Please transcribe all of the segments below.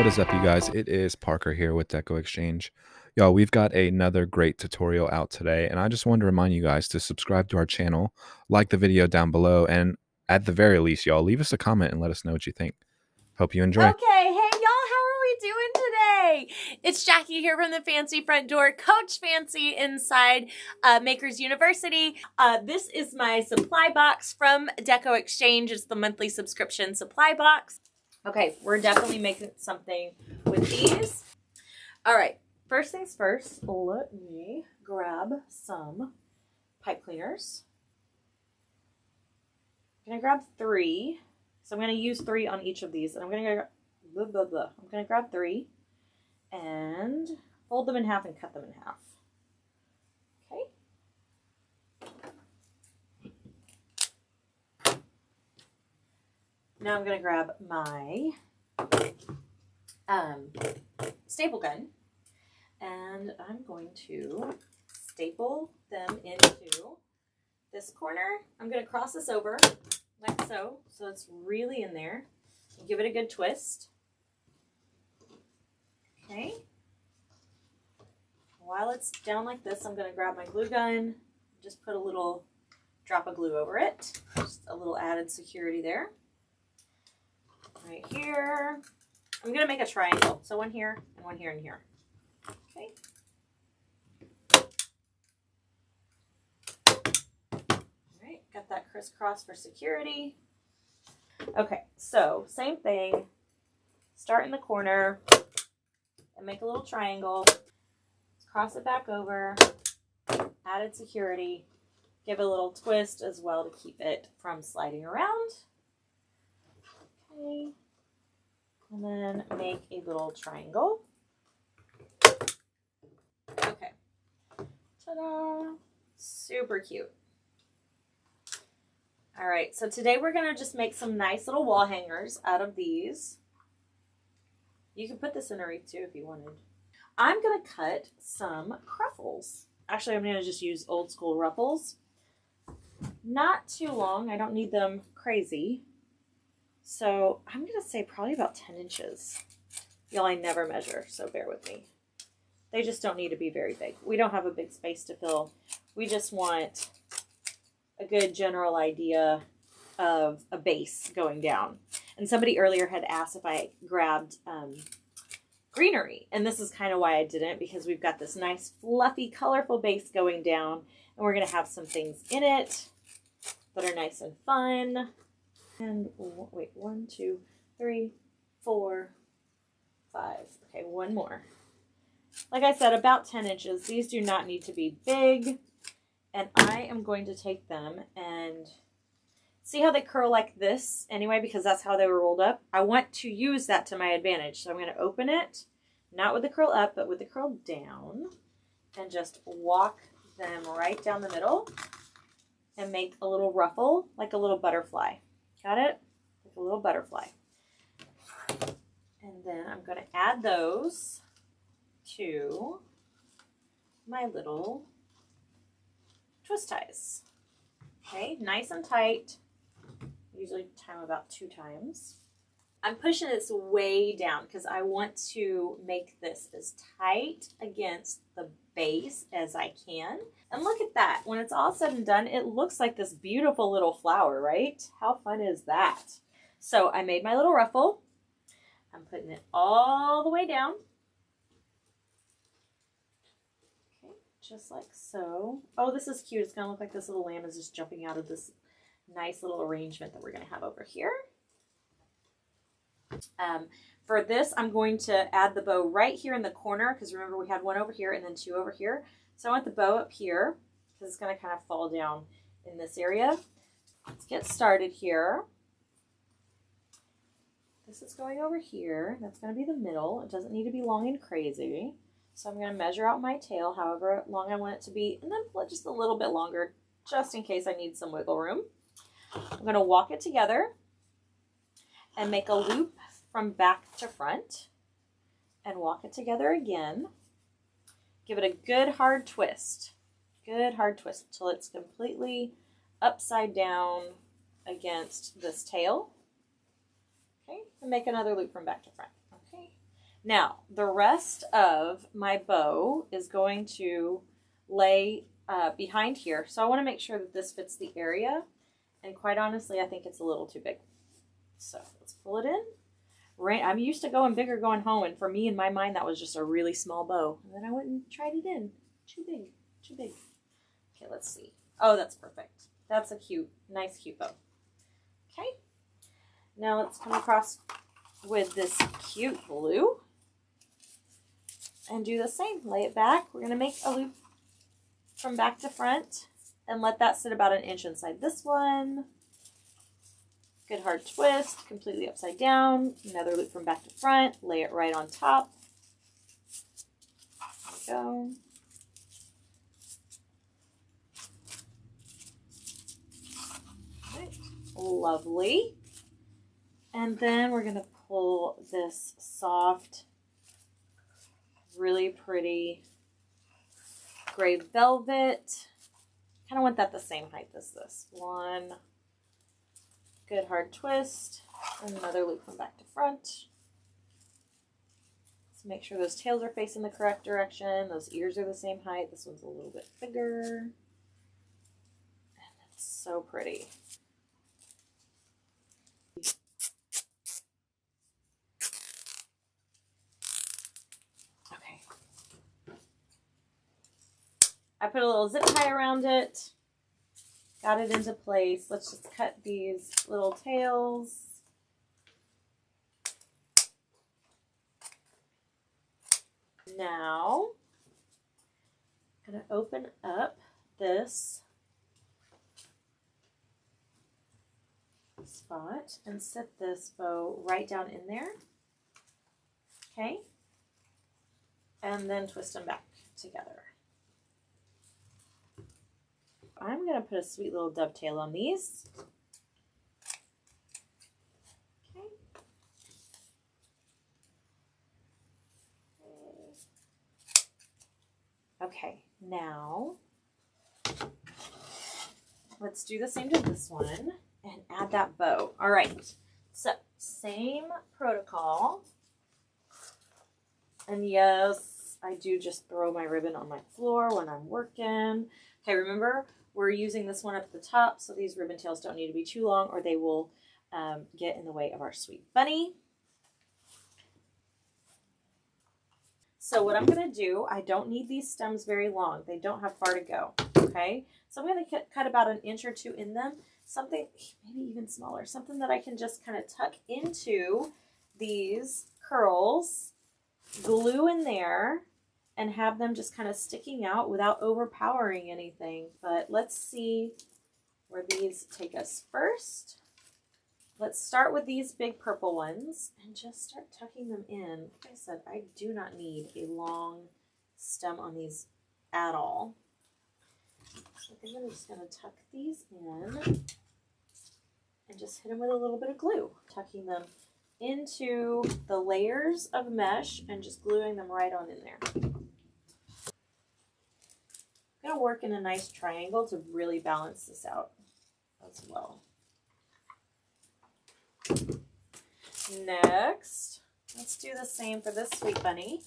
is up, you guys? It is Parker here with Deco Exchange. Y'all, we've got another great tutorial out today, and I just wanted to remind you guys to subscribe to our channel, like the video down below, and at the very least, y'all, leave us a comment and let us know what you think. Hope you enjoy. Okay, hey y'all, how are we doing today? It's Jackie here from the Fancy Front Door, Coach Fancy inside Makers University. This is my supply box from Deco Exchange. It's the monthly subscription supply box. Okay, we're definitely making something with these. All right, first things first, let me grab some pipe cleaners. I'm gonna grab 3. So I'm going to use 3 on each of these, and I'm going to grab 3 and fold them in half and cut them in half. Okay. Now I'm going to grab my staple gun, and I'm going to staple them into this corner. I'm going to cross this over like so it's really in there. Give it a good twist. Okay. While it's down like this, I'm going to grab my glue gun, just put a little drop of glue over it, just a little added security there. Right here. I'm going to make a triangle, so one here and one here and here. Okay. Got that crisscross for security. Okay, so same thing. Start in the corner and make a little triangle. Cross it back over. Added security. Give it a little twist as well to keep it from sliding around. Okay. And then make a little triangle. Okay. Ta-da! Super cute. All right, so today we're going to just make some nice little wall hangers out of these. You can put this in a wreath too if you wanted. I'm going to cut some Ruffles. Actually, I'm going to just use old school Ruffles. Not too long. I don't need them crazy. So I'm going to say probably about 10 inches. Y'all, I never measure, so bear with me. They just don't need to be very big. We don't have a big space to fill. We just want a good general idea of a base going down. And somebody earlier had asked if I grabbed greenery. And this is kind of why I didn't, because we've got this nice, fluffy, colorful base going down. And we're going to have some things in it that are nice and fun. And wait, 1, 2, 3, 4, 5. Okay, one more. Like I said, about 10 inches. These do not need to be big. And I am going to take them and see how they curl like this anyway, because that's how they were rolled up. I want to use that to my advantage. So I'm going to open it, not with the curl up, but with the curl down, and just walk them right down the middle and make a little ruffle, like a little butterfly. Got it? Like a little butterfly. And then I'm going to add those to my little twist ties. Okay, nice and tight. Usually tie them about 2 times. I'm pushing this way down because I want to make this as tight against the base as I can. And look at that. When it's all said and done, it looks like this beautiful little flower, right? How fun is that? So I made my little ruffle. I'm putting it all the way down. Just like so. Oh, this is cute. It's going to look like this little lamb is just jumping out of this nice little arrangement that we're going to have over here. For this, I'm going to add the bow right here in the corner, because remember we had 1 over here and then 2 over here. So I want the bow up here because it's going to kind of fall down in this area. Let's get started here. This is going over here. That's going to be the middle. It doesn't need to be long and crazy. So I'm going to measure out my tail however long I want it to be, and then just a little bit longer just in case I need some wiggle room. I'm going to walk it together and make a loop from back to front and walk it together again. Give it a good hard twist. Good hard twist until it's completely upside down against this tail. Okay, and make another loop from back to front. Okay, Now, the rest of my bow is going to lay behind here. So I want to make sure that this fits the area. And quite honestly, I think it's a little too big. So let's pull it in. Right, I'm used to going bigger going home, and for me, in my mind, that was just a really small bow. And then I went and tried it in. Too big, too big. Okay, let's see. Oh, that's perfect. That's a cute, nice cute bow. Okay, now let's come across with this cute blue and do the same. Lay it back. We're going to make a loop from back to front and let that sit about an inch inside this one. Good hard twist, completely upside down. Another loop from back to front. Lay it right on top. There we go. Right. Lovely. And then we're going to pull this soft, really pretty gray velvet. Kind of want that the same height as this one. Good hard twist, and another loop from back to front. Let's make sure those tails are facing the correct direction. Those ears are the same height. This one's a little bit bigger. And it's so pretty. Okay. I put a little zip tie around it. Got it into place. Let's just cut these little tails. Now, I'm going to open up this spot and set this bow right down in there. Okay. And then twist them back together. I'm going to put a sweet little dovetail on these. Okay. Okay, now let's do the same to this one and add that bow. All right, so same protocol. And yes, I do just throw my ribbon on my floor when I'm working. Okay, remember, we're using this one up at the top, so these ribbon tails don't need to be too long or they will get in the way of our sweet bunny. So what I'm going to do, I don't need these stems very long. They don't have far to go, okay? So I'm going to cut about an inch or two in them, something maybe even smaller, something that I can just kind of tuck into these curls, glue in there, and have them just kind of sticking out without overpowering anything. But let's see where these take us first. Let's start with these big purple ones and just start tucking them in. Like I said, I do not need a long stem on these at all. So I think I'm just going to tuck these in and just hit them with a little bit of glue, tucking them into the layers of mesh and just gluing them right on in there. I'm going to work in a nice triangle to really balance this out as well. Next, let's do the same for this sweet bunny.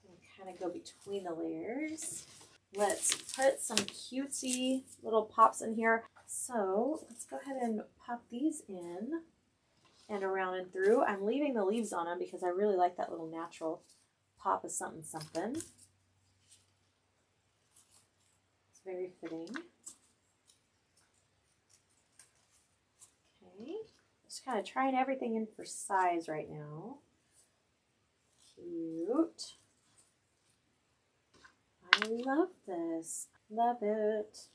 And kind of go between the layers. Let's put some cutesy little pops in here. So let's go ahead and pop these in and around and through. I'm leaving the leaves on them because I really like that little natural pop of something something. It's very fitting. Okay, just kind of trying everything in for size right now. Cute. I love this. Love it.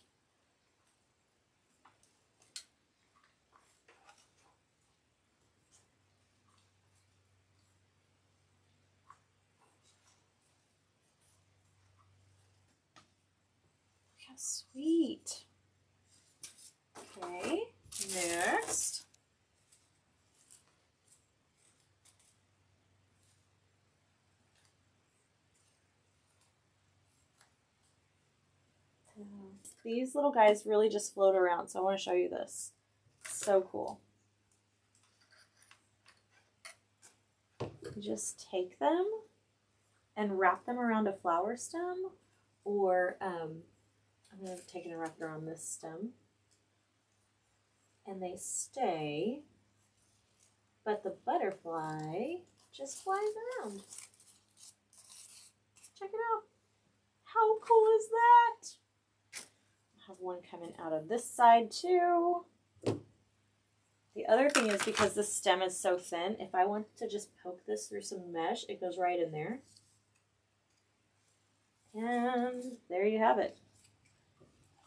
How sweet. Okay, next. These little guys really just float around, so I want to show you this. So cool. You just take them and wrap them around a flower stem, or I'm going to take it and wrap it around this stem. And they stay, but the butterfly just flies around. Check it out. How cool is that? I have one coming out of this side too. The other thing is, because the stem is so thin, if I want to just poke this through some mesh, it goes right in there. And there you have it.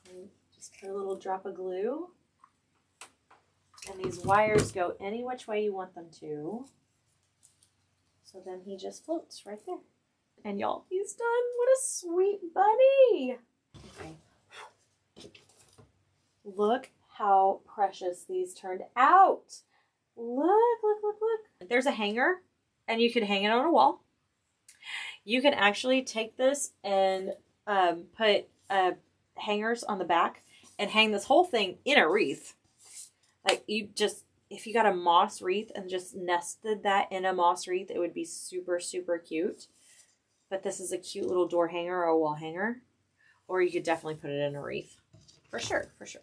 And just put a little drop of glue. And these wires go any which way you want them to. So then he just floats right there. And y'all, he's done. What a sweet bunny. Okay. Look how precious these turned out. Look, look, look, look. There's a hanger, and you can hang it on a wall. You can actually take this and put hangers on the back and hang this whole thing in a wreath. Like, you just, if you got a moss wreath and just nested that in a moss wreath, it would be super, super cute. But this is a cute little door hanger or a wall hanger. Or you could definitely put it in a wreath. For sure, for sure.